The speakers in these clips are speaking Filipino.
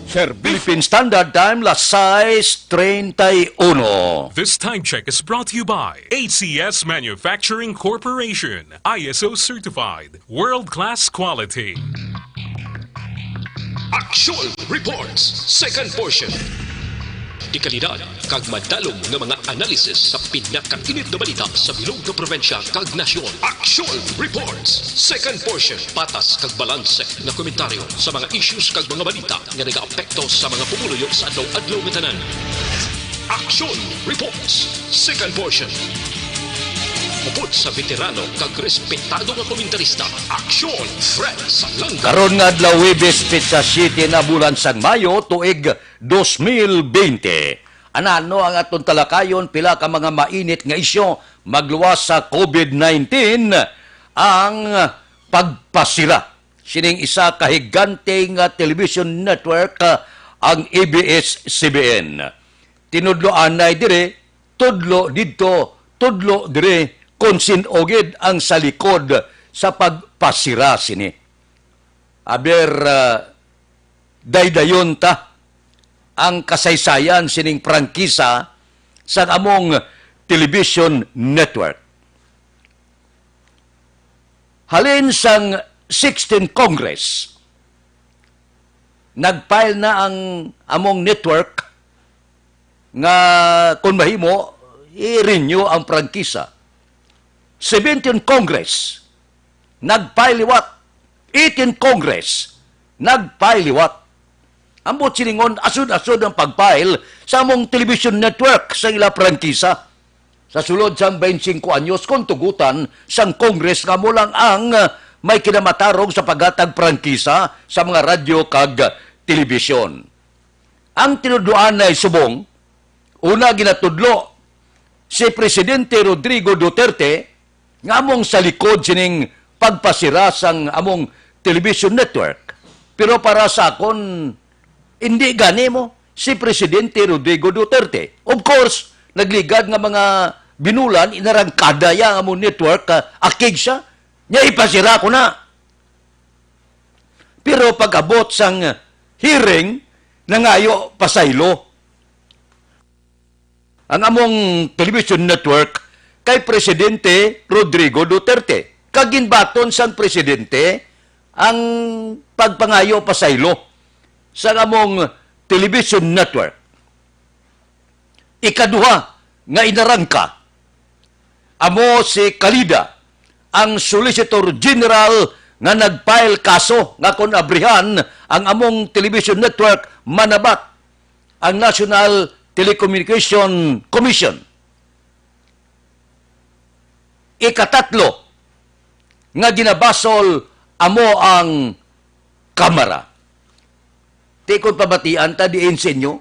Philippine Standard Time, las 6:31. This time check is brought to you by ACS Manufacturing Corporation, ISO certified, world-class quality. Action Reports, second portion. Di kalidad, kag madalong ng mga analisis sa pinakainit na balita sa bilog na probinsya kag nasyon. Action Reports, second portion. Patas kag balanse na komentaryo sa mga issues kag mga balita nga nagaapekto sa mga pumuluyo sa adlaw-adlaw nga tanan. Action Reports, second portion. Upod sa veterano kag respetado nga komentarista. Action Fred Salanga. Karon nga adlaw Huwebes Pizza City na bulan sang Mayo tuig 2020. Anano ang atong talakayon pila ka mga mainit nga isyu magluwas sa COVID-19 ang pagpasira. Sining isa ka higante nga television network ang ABS-CBN. Tinudloan na dire, tudlo dito, tudlo dire, konsinogid ang sa likod sa pagpasira sini. Aber daydayon ta ang kasaysayan sining prangkisa sa among television network. Halin sang 16th Congress, nagfile na ang among network nga kung mahimo, i-renew ang prangkisa. 17th Congress, nagfile liwat. 18th Congress, nagfile liwat. Ambot siningon, asod-asod ang pagfile sa among television network sa ila prangkisa. Sa sulod sang 25 anyos, kung tugutan sang Congress nga mo lang ang may kinamatarong sa paghatag prangkisa sa mga radyo kag telebisyon. Ang tinuduan na subong, una ginatudlo si Presidente Rodrigo Duterte nga among sa likod sining pagpasira sang among television network. Pero para sa akon, hindi gani mo si Presidente Rodrigo Duterte. Of course, nagligad nga mga binulan, inarangkada ya ang among network, akig siya, niya ipasira ko na. Pero pag-abot sang hearing, nangayo pasaylo ang among television network kay Presidente Rodrigo Duterte. Kaginbaton sang Presidente ang pagpangayo pasaylo sa among television network. Ikaduha nga inarangka, amo si Kalida, ang Solicitor General nga nagfile kaso nga kon abrihan ang among television network manabat ang National Telecommunication Commission. Ikatatlo, nga ginabasol amo ang Kamara. Tikon pabatian ta diin sa inyo,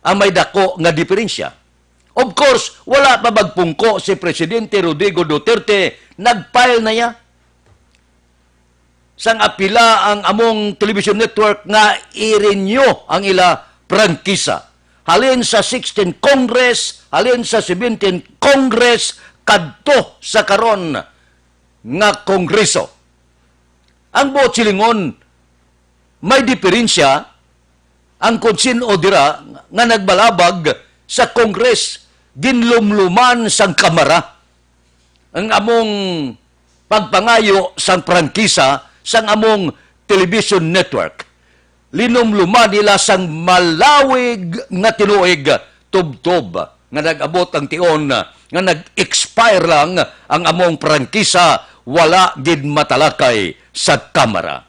ang may dako nga diferensya. Of course, wala pa magpungko si Presidente Rodrigo Duterte, nagfile na niya. Sang apila ang among television network nga i-renew ang ila prangkisa. Halin sa 16th Congress, halin sa 17th Congress, kadto sa karon nga kongreso. Ang buot silingon, may diferensya ang konsin o dira nga nagbalabag sa Kongres, ginlumluman sang Kamara. Ang among pagpangayo sang prangkisa sang among television network. Linumluman nila sang malawig nga tinuig tubtob nga nag-abot ang tion nga nag-expire lang ang among prangkisa, wala gid matalakay sa Kamara.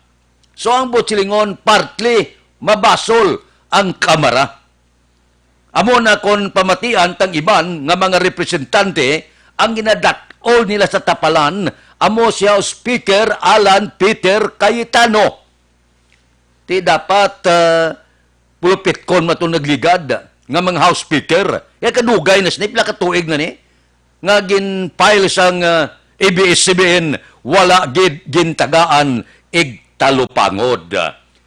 So ang butsilingon, partly mabasol ang Kamara. Amo na kon pamatian tang iban nga mga representante ang ginadak-ol nila sa tapalan, amo siya Speaker Alan Peter Cayetano. Ti dapat pulpit kon matong nagligad nga mga House Speaker. Ya kadugay na snip, katuig na ni. Nga gin-file sang ABS-CBN, wala gintagaan igtalupangod.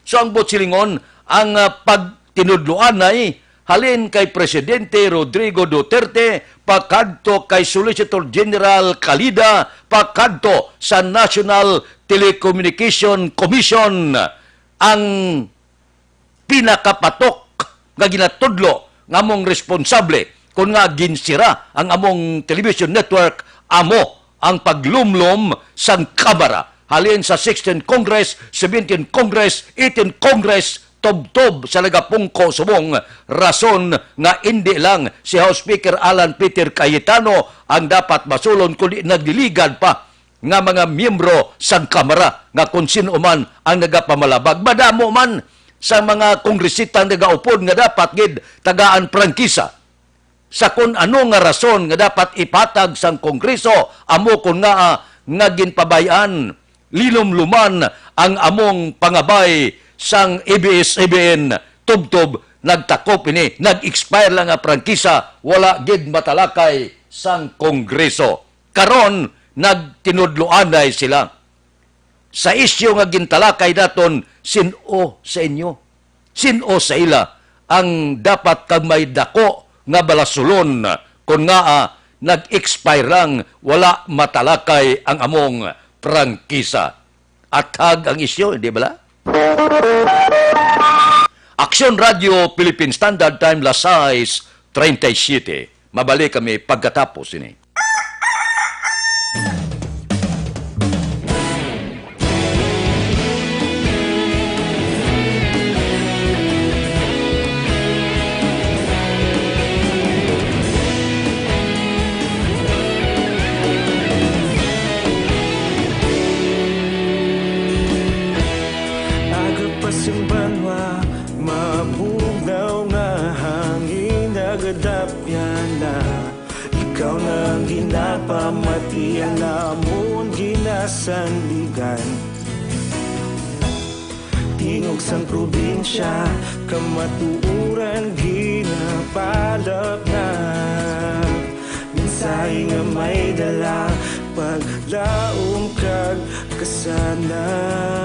So ang butsilingon, ang pagtinudloan ay halin kay Presidente Rodrigo Duterte, pakadto kay Solicitor General Kalida, pakadto sa National Telecommunication Commission ang pinakapatok nga ginatudlo nga among responsable kung nga ginsira ang among television network amo ang paglumlom sang Kamara halin sa 16th Congress, 17th Congress, 18th Congress, tob-tob sa nagapungko subong rason nga hindi lang si House Speaker Alan Peter Cayetano ang dapat masulon kundi nagdiligad pa nga mga miyembro sa Kamara nga kung sino man ang nagapamalabag. Madamo man sa mga kongresita nagaupod nga dapat gid tagaan prangkisa sa kung ano nga rason nga dapat ipatag sang Kongreso amo kun nga ginpabayan lilom-luman ang among pangabay sang ABS-CBN tubtob nagtakop ini nag-expire lang nga prangkisa wala gid matalakay sang Kongreso karon nagtinudloanay sila sa isyu nga gintalakay daton sino sa inyo sino sa ila ang dapat kag may dako nga balasulon kung nga nag-expire lang wala matalakay ang among prangkisa. Athag ang isyo, di ba? Aksyon Radio Philippine Standard Time Lasais 37. Mabalik kami pagkatapos ini. Simbanwa, mabugnaw nga hangin nagadapyan na ikaw nang ginapamatian namon ginasandigan tingog sang probinsya kamatuuran ginapalap na minsay nga may dala paglaom kag kasanat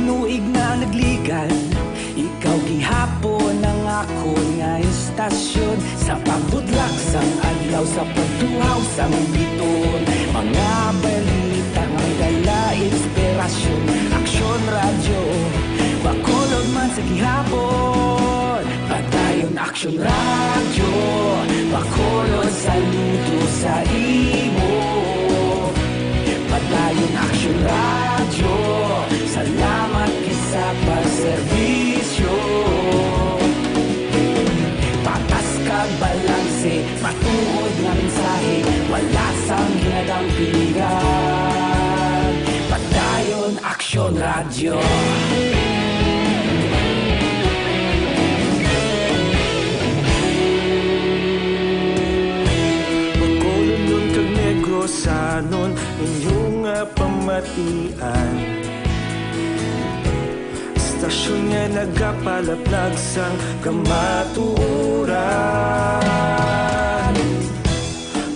Inuig na nagligan, ikaw gihapon ang ako nga istasyon sa pagbudlak sang adlaw sa pagtuhaw sang biton mga balita nga dala inspirasyon aksyon radyo bakolod man sa gihapon padayon aksyon radyo bakolod saludo sa imo padayon aksyon radyo salamat kisa pagserbisyo patas kag balanse matuod nga mensahe wala sang ginadampigan padayon aksyon radyo Bacolod kag Negrosanon inyong pamatian Stasyon nga nagapalaplag sang kamatuuran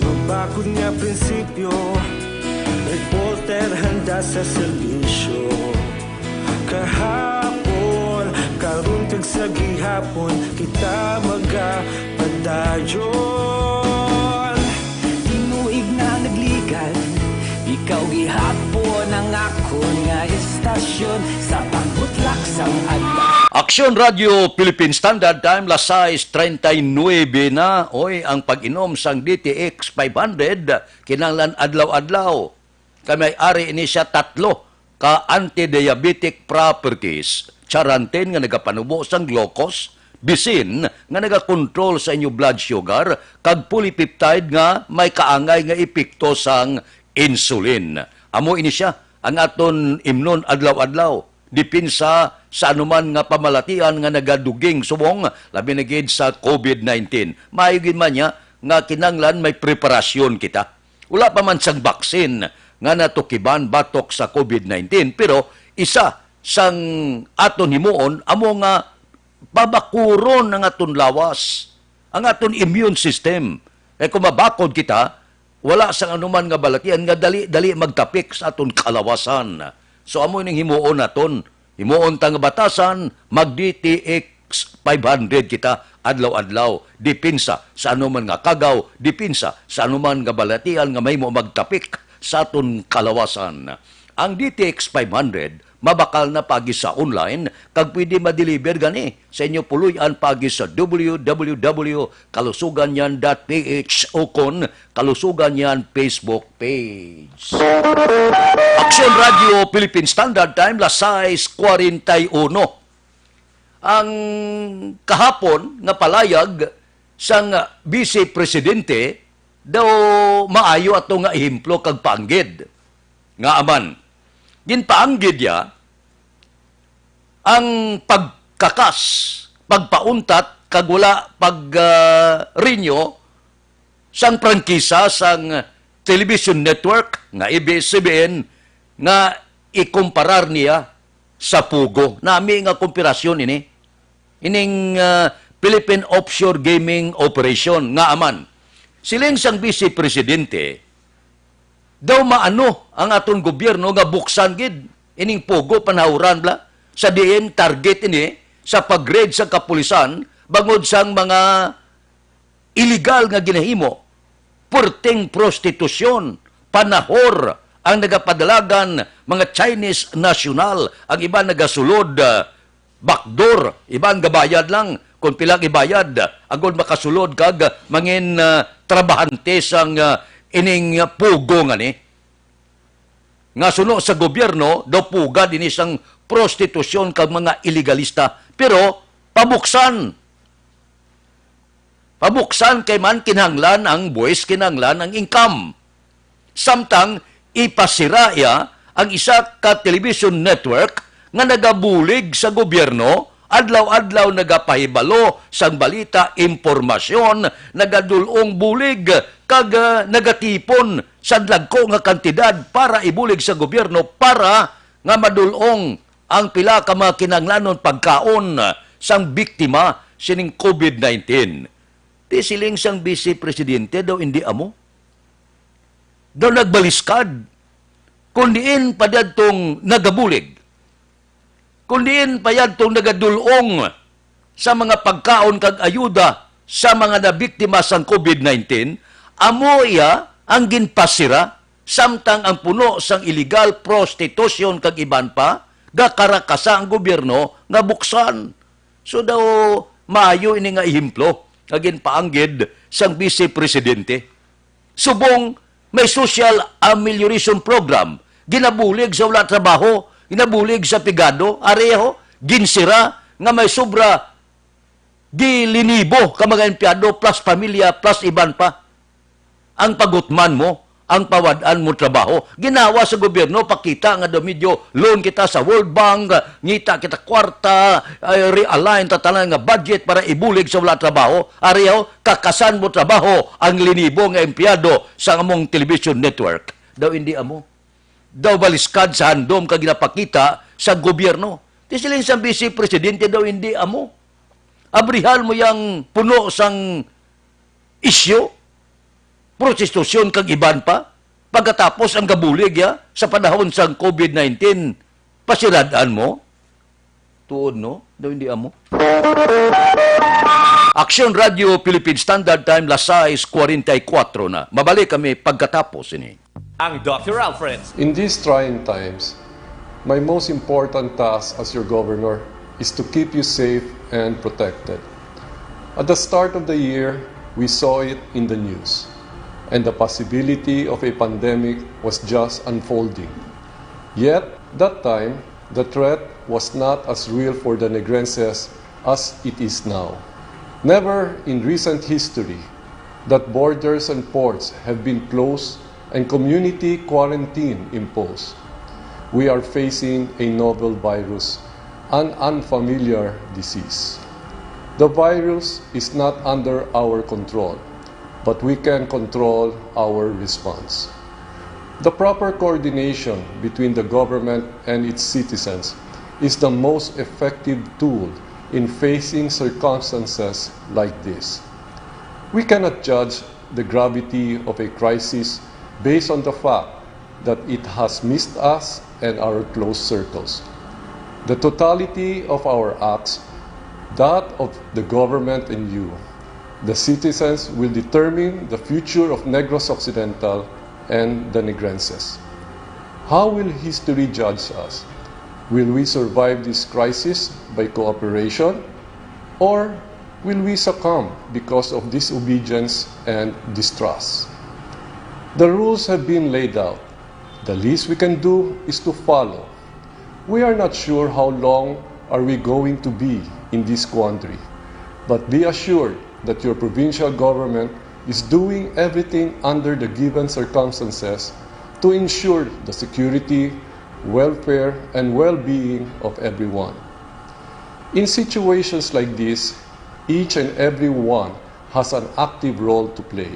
Mabakod nga prinsipyo Reporter handa sa serbisyo Kahapon, karon kag sa gihapon Kita magapadayon Tinuig na nagligan Ikaw gihapon ang ako nga istasyon sa pagbutlak sang adlaw. Aksyon Radio Philippine Standard Time Lasais 39 na. Oy, ang pag-inom sang DTX 500 kinahanglan adlaw-adlaw. Kay ari ini siya 3 ka anti-diabetic properties. Charantin nga nagapanubo sang glucose, bisin nga nagakontrol sa inyo blood sugar, kag polypeptide nga may kaangay nga epekto sang insulin. Amo ini siya ang aton imnon adlaw-adlaw. Dipinsa sa anuman nga pamalatian nga nagaduging subong labi na gid sa COVID-19. Maayogin man niya nga kinanglan may preparasyon kita. Wala pa man sang baksin nga natukiban batok sa COVID-19 pero isa sang aton himuon amo nga babakuron ang aton lawas, ang aton immune system. Kung mabakod kita, wala sang anuman nga balatian nga dali magtapik sa aton kalawasan. So amo ning himuon naton. Himuon tang batasan mag-DTX 500 kita adlaw-adlaw. Dipinsa sa anuman nga kagaw, dipinsa sa anuman nga balatian nga may mo magtapik sa aton kalawasan. Ang DTX 500 mabakal na pagi sa online, kag pwede ma-deliver gani sa inyo puluyan pagi sa www.kalusuganyan.ph o kon Kalusuganyan Facebook page. Action Radio Philippine Standard Time, las 6:41. Ang kahapon nga palayag sang Vice Presidente daw maayo ato nga ehemplo kag paanggid. Nga aman, ginpaanggid ya ang pagkakas, pagpauntat, kag wala pag-renew sang prangkisa sang television network nga ABS-CBN nga ikumparar niya sa Pugo. Nami nga kumpirasyon ini. Ining Philippine Offshore Gaming Operation nga aman. Siling sang Vice Presidente daw maano ang aton gobyerno nga buksan gid ining Pugo panawran bla sa diin target ini sa pag-raid sa kapulisan bangod sang mga illegal nga ginahimo, purting prostitusyon, panahor ang nagapadalagan mga Chinese national, ang iba nagasulod backdoor, iba ang gabayad lang kung pilang ibayad agod makasulod kag mangin trabahante sang ining Pugo nga ni. Nga suno sa gobyerno, daw pugad din isang prostitusyon kag mga illegalista. Pero, pabuksan. Pabuksan kay man kinahanglan ang buwis, kinahanglan ang income. Samtang, ipasira ya ang isa ka television network nga nagabulig sa gobyerno, adlaw-adlaw nagapahibalo sang balita, impormasyon, nagadulong bulig, kag nagatipon sa dagko nga kantidad para ibulig sa gobyerno para nga madulong ang pila ka mga kinahanglanon pagkaon sang biktima sining COVID-19. Di siling sang Vice Presidente daw hindi amo. Daw nagbaliskad. Kundiin pa dadtong nagabulig. Kundiin pa yadtong nagadulong sa mga pagkaon kag ayuda sa mga nabiktima sang COVID-19, amo iya ang ginpasira, samtang ang puno sang illegal prostitution kag iban pa, gakarakasa ang gobyerno nga buksan. So daw maayo ini nga ehemplo nga ginpaanggid sang Vice Presidente. Subong may social amelioration program, ginabulig sa wala trabaho, ginabulig sa pigado, areho, ginsira, nga may sobra, gilinibo ka mga empleyado plus pamilya plus iban pa. Ang pagutman mo, ang pawadaan mo trabaho. Ginawa sa gobyerno, pakita nga daw medyo loan kita sa World Bank, ngita kita kwarta, realign tatalan nga budget para ibulig sa wala trabaho. Ariyaw, kakasan mo trabaho ang linibo nga empleyado sa among television network. Daw hindi amo. Daw baliskad sa handom ka ginapakita sa gobyerno. Di silang sa Vice Presidente daw hindi amo. Abrihal mo yang puno sang isyo, prostitusyon kag iban pa, pagkatapos ang gabulig ya, sa panahon sa COVID-19, pasiradaan mo, tuod no, daw hindi amo. Action Radio Philippine Standard Time, las 6:44 na. Mabalik kami pagkatapos ini. Ang Dr. Alfred. In these trying times, my most important task as your governor is to keep you safe and protected. At the start of the year, we saw it in the news, and the possibility of a pandemic was just unfolding. Yet, that time, the threat was not as real for the Negrenses as it is now. Never in recent history that borders and ports have been closed and community quarantine imposed. We are facing a novel virus, an unfamiliar disease. The virus is not under our control, but we can control our response. The proper coordination between the government and its citizens is the most effective tool in facing circumstances like this. We cannot judge the gravity of a crisis based on the fact that it has missed us and our close circles. The totality of our acts, that of the government and you, the citizens, will determine the future of Negros Occidental and the Negrenses. How will history judge us? Will we survive this crisis by cooperation, or will we succumb because of disobedience and distrust? The rules have been laid out. The least we can do is to follow. We are not sure how long are we going to be in this quandary, but be assured that your provincial government is doing everything under the given circumstances to ensure the security, welfare, and well-being of everyone. In situations like this, each and every one has an active role to play.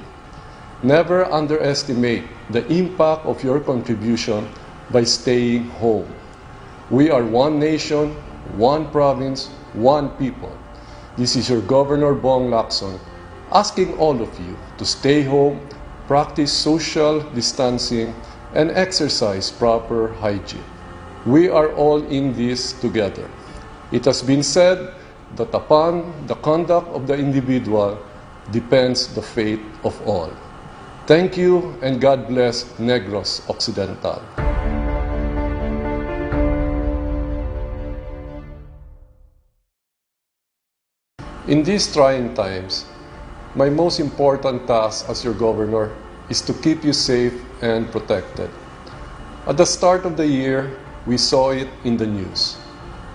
Never underestimate the impact of your contribution by staying home. We are one nation, one province, one people. This is your Governor Bong Lacson asking all of you to stay home, practice social distancing, and exercise proper hygiene. We are all in this together. It has been said that upon the conduct of the individual depends the fate of all. Thank you and God bless Negros Occidental. In these trying times, my most important task as your governor is to keep you safe and protected. At the start of the year, we saw it in the news,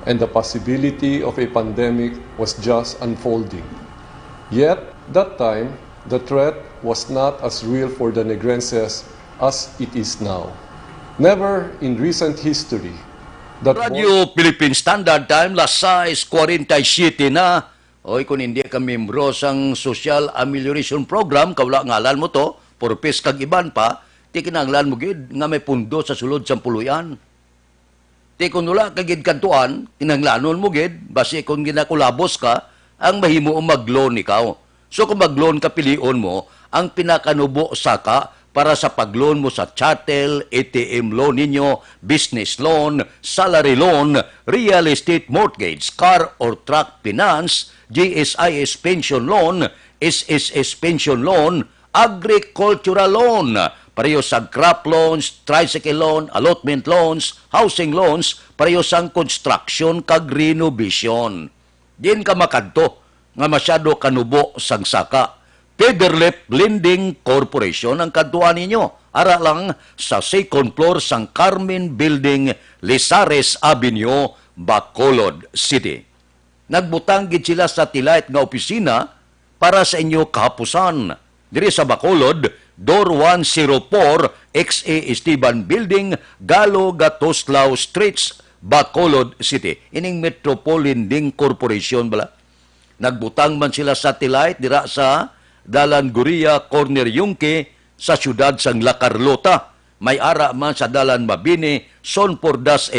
and the possibility of a pandemic was just unfolding. Yet, that time, the threat was not as real for the Negrenses as it is now. Never in recent history that Radio Philippine Standard Time, las 6:47 na. Oy, kung hindi ka membro sang Social Amelioration Program, kawala ngalan mo to, purpose kag iban pa, ti kinahanglan mo gid nga may pundo sa sulod sang puluyan. Ti kung wala ka gid kantuan, kinahanglanon mo gid, basi kung ginakulabos ka, ang mahimo mag-loan ikaw. So kung mag-loan ka, pilion mo, ang pinakanubo saka para sa pag-loan mo sa chattel, ATM loan ninyo, business loan, salary loan, real estate mortgage, car or truck finance, GSIS pension loan, SSS pension loan, agricultural loan, pareho sa crop loans, tricycle loan, allotment loans, housing loans, pareho sa construction kag renovation. Din ka makadto nga masyado kanubo sang saka. Pederlep Lending Corporation ang kadtuan ninyo. Ara lang sa second floor sang Carmen Building, Lizares Avenue, Bacolod City. Nagbutang gid sila sa tilayt nga opisina para sa inyo kahapusan. Diri sa Bacolod, Door 104, XA Esteban Building, Galo Gatoslao Streets, Bacolod City. Ining Metropolitan Corporation bala. Nagbutang man sila sa tilayt dira sa Dalan Guria, Corner Yungke, sa siyudad sang La Carlota. May ara man sa Dalan Mabini, Son Pordas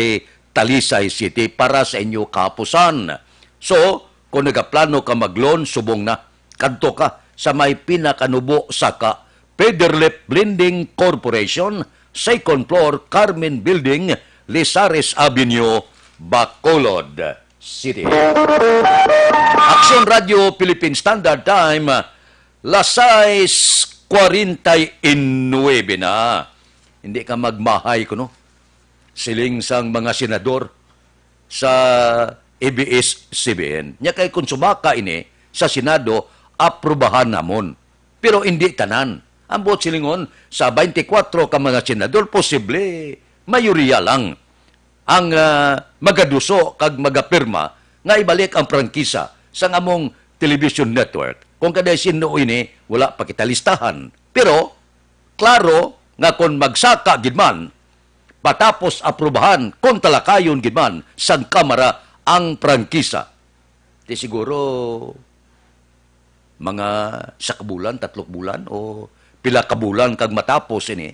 Talisay City para sa inyo kahapusan. So, kung nagaplano ka mag-loan, subong na. Kadto ka sa may pinakanubo saka Pederlep Lending Corporation, second floor, Carmen Building, Lizares Avenue, Bacolod City. Action Radio Philippine Standard Time, las 6:49 na. Hindi ka magmahay ko, no? Siling sang mga senador sa ABS-CBN. Nya kay kung sumaka ini sa Senado, aprubahan namon. Pero hindi tanan. Ang buot silingon, sa 24 ka mga senador, posible, mayoriya lang ang magaduso kag magapirma nga ibalik ang prangkisa sa among television network. Kung kaday sino ini, wala pa kita listahan. Pero, klaro nga kung magsaka gidman, patapos aprubahan, kung talakayon gidman, sa Kamara ang prangkisa. Di siguro mga sa kabulan, 3 bulan, o pila kabulan kag matapos ini,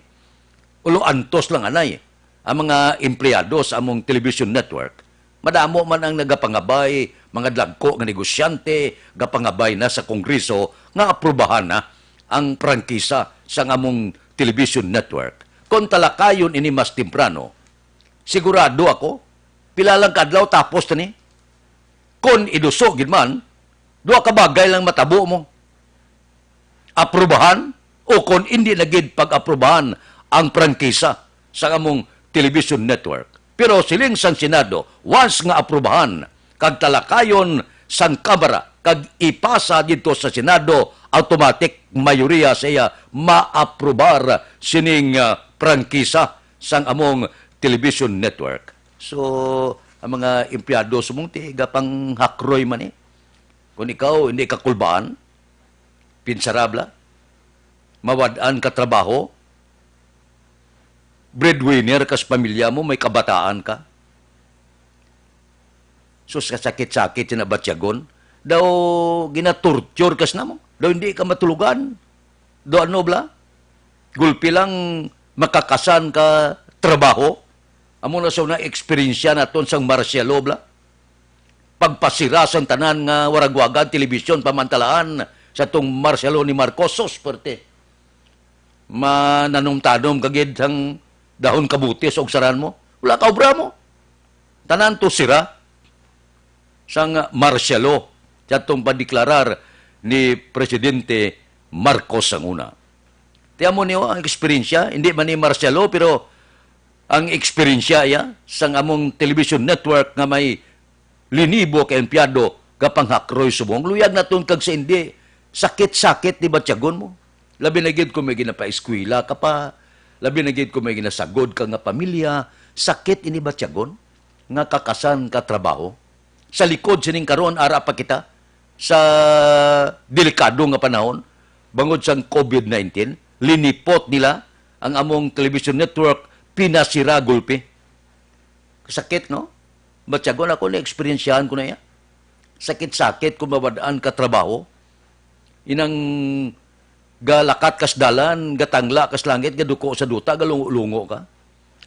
ulo antos lang anay ang mga empleyado sa among television network. Madamo man ang nagapangabay, mga dagko nga negosyante, gapangabay na sa Kongreso nga aprubahan na ang prangkisa sa among television network. Kung talakayon ini mas temprano, sigurado ako, pila lang kadlaw tapos na ni. Kung iduso gid man, duha ka bagay lang matabo mo. Aprubahan o kung hindi na gid pag-aprubahan ang prangkisa sa among television network. Pero siling sang Senado, once nga aprubahan, kag talakayon sang Kamara, kag ipasa dito sa Senado, automatic mayoriya sa iya maaprobar sining prangkisa sang among television network. So, ang mga empleyado sumunti, gapang hakroy man eh. Kung ikaw hindi ka kulbaan, pinsarabla, mawadaan ka trabaho, breadwinner kas pamilya mo, may kabataan ka. So, sakit-sakit na batsyagon, daw ginatorture kas na mo, daw hindi ka matulugan, daw ano bla, gulpi lang makakasan ka trabaho, amo na sa na-experience naton sang martial law bla, pagpasira sang tanan nga waragwagan, telebisyon, pamantalaan sa tong martial law ni Marcos, sosperte. Mananong-tanom kagid sang dahon kabutis o saran mo, wala ka obra mo. Tanan to sira sang martial law sa itong padiklarar ni Presidente Marcos ang una. Tiyan mo niyo ang eksperyensya, hindi man ni martial law, pero ang eksperyensya ya sang among television network nga may linibo ka empleyado kapang hakroy subong. Luyag na kag sa hindi, sakit-sakit di ba tiyagon mo? Labi na gid kung may ginapa-eskwela ka pa, labi na gid kung may ginasagod ka nga pamilya, sakit ini ba tiyagon? Nga kakasan ka trabaho. Sa likod sining karon ara pa kita sa delikado nga panahon, bangod sang COVID-19, linipot nila ang among television network, pinasira gulpi. Sakit, no? Batyagon ako na eksperyensyahan ko na yan. Sakit-sakit kung mawadaan ka trabaho. Inang galakat kas dalan, gatangla kas langit, gaduko sa duta, galungo ka.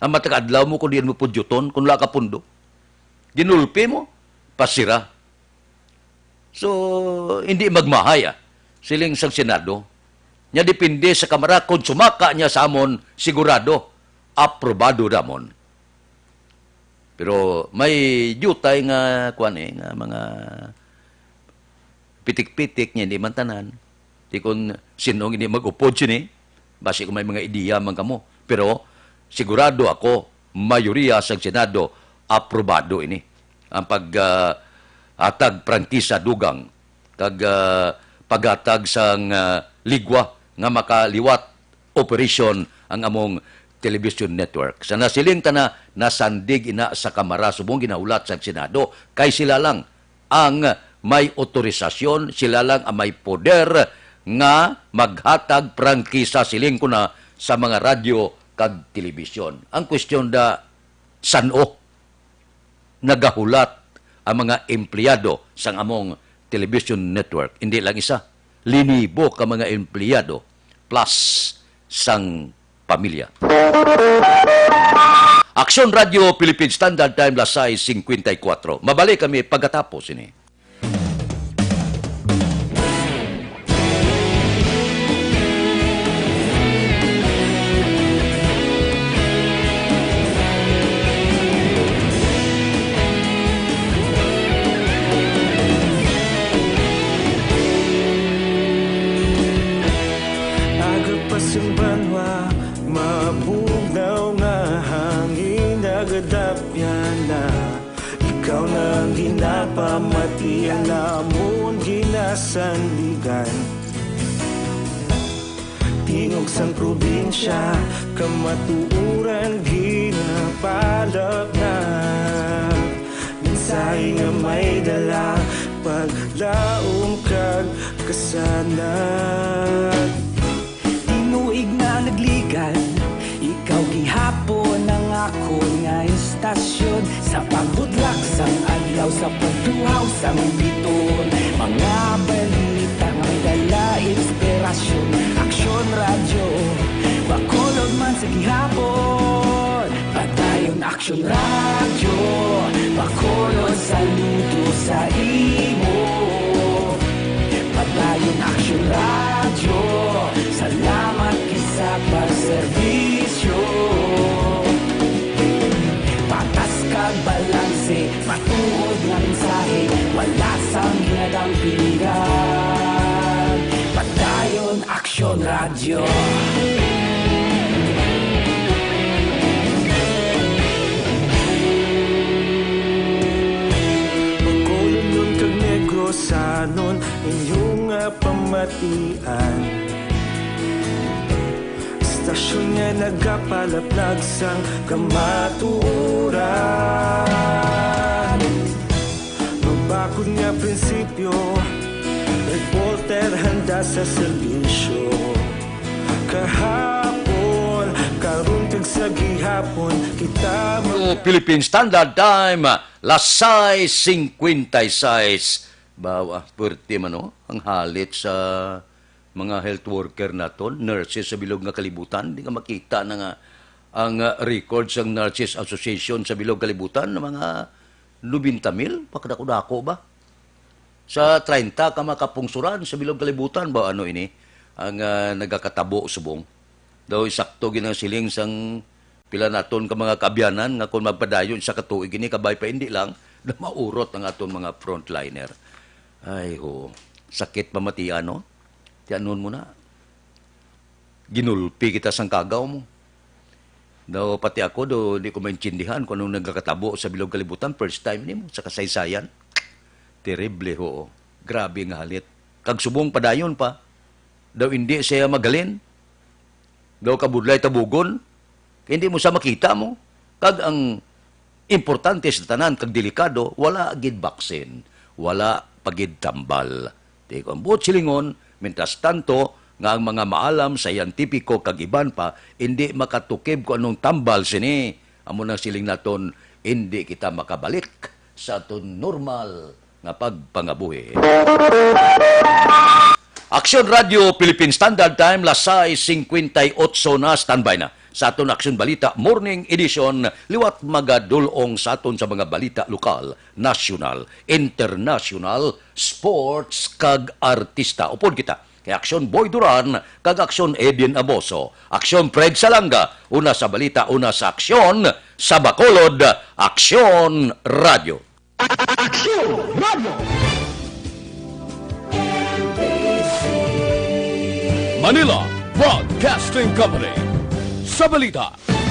Ang matag-adlaw mo kung diyan mo pudyuton, kung wala ka pundo. Ginulpi mo, pasira. So, hindi magmahaya. Siling sang Senado. Nya depende sa Kamara, kung sumaka niya sa amon, sigurado, aprobado ramon. Pero may jutay nga nga mga pitik-pitik niya, hindi man tanan. Di kung sinong hindi mag-upod sini, basi kung may mga ideya man kamo. Pero sigurado ako, mayoriya sa Senado, aprobado ini. Ang pag-atag prangkisa dugang, kag pag-atag sang ligwa nga makaliwat operation ang among television network. Sa nasiling na nasandig ina sa Kamara, subong ginaulat sa Senado, kay sila lang ang may otorisasyon, sila lang ang may poder nga maghatag prangkisa siling ko na sa mga radyo kag telebisyon. Ang kwestiyon da, sano nagahulat ang mga empleyado sa among television network. Hindi lang isa, linibo ka mga empleyado plus sang pamilya. Aksyon Radio Philippine Standard Time, Lasay 54. Mabalik kami pagkatapos ini. Agapasumbanwa, mabugnaw nga hangin nagadapyan na. Ikaw nang ginapamatian namon ginasandigan. Tingog sang probinsya, kamatuuran ginapalap na. Minsay nga may dala, paglaom kag kasanag. Tinuig na nagligan, ikaw gihapon ang ako nga istasyon. Sa pagbudlak sang adlaw, sa pagduhaw sang biton. Mga balita nga may dala inspirasyon. Aksyon radyo, bakolog man sa gihapon. Padayon aksyon radyo, bakolog saludo sa imo. Padayon aksyon radyo, salamat kisa pagserbisyo. Patas kag balanse, matuod nga mensahe, wala sang ginadang pilihan. Padayon aksyon radyo. sanon inyong pamatian. Istasyon nga nagapalaplag sang kamatuoran. Magbakod nga prinsipyo, reporter handa sa serbisyo. Kahapon, karuntag sa gihapon, kita Philippine Standard Time, lasay 56. Bawa, puwerte man no? Ang halit sa mga health worker naton, nurses sa bilog nga kalibutan. Di ka makita na nga ang records ng Nurses Association sa bilog kalibutan ng mga 90,000, pakadako-dako ba? Sa 30 ka makapungsuran sa bilog kalibutan ba ano ini? Ang nagakatabo subong. Daw sakto ginang siling sang pila naton ka mga kabyanan nga kung magpadayon sa katuig ini kabay pa hindi lang na maurot ang aton mga frontliner. Ay ho, sakit pamatian no? Tiyanon mo na. Ginulpi kita sang kagaw mo. Daw pati ako do di ko maintindihan kung anong nagkakatabo sa bilog kalibutan first time nimo sa kasaysayan. Terrible ho. Grabe nga halit. Kag subong padayon pa. Daw hindi siya magalin. Daw kabudlay tabugon. Hindi mo sa makita mo. Kag ang importante sa tanan kag delikado, wala gid baksin. Wala pagid tambal. Di ko ambot silingon, mientras tanto, nga ang mga maalam sa yantipiko kag iban pa, hindi makatukib ko anong tambal sini. Amo na siling naton, hindi kita makabalik sa aton normal nga pagpangabuhi. Aksyon Radio Philippine Standard Time, lasay 58 na, standby na. Sa aton Aksyon Balita Morning Edition, liwat magadulong sa aton sa mga balita lokal, national, international, sports, kag artista. Upod kita, kay Aksyon Boy Duran, kag Aksyon Edin Aboso. Aksyon Fred Salanga, una sa balita, una sa aksyon, sa Bacolod, Aksyon Radio. Aksyon Radio! Manila Broadcasting Company. Sa balita,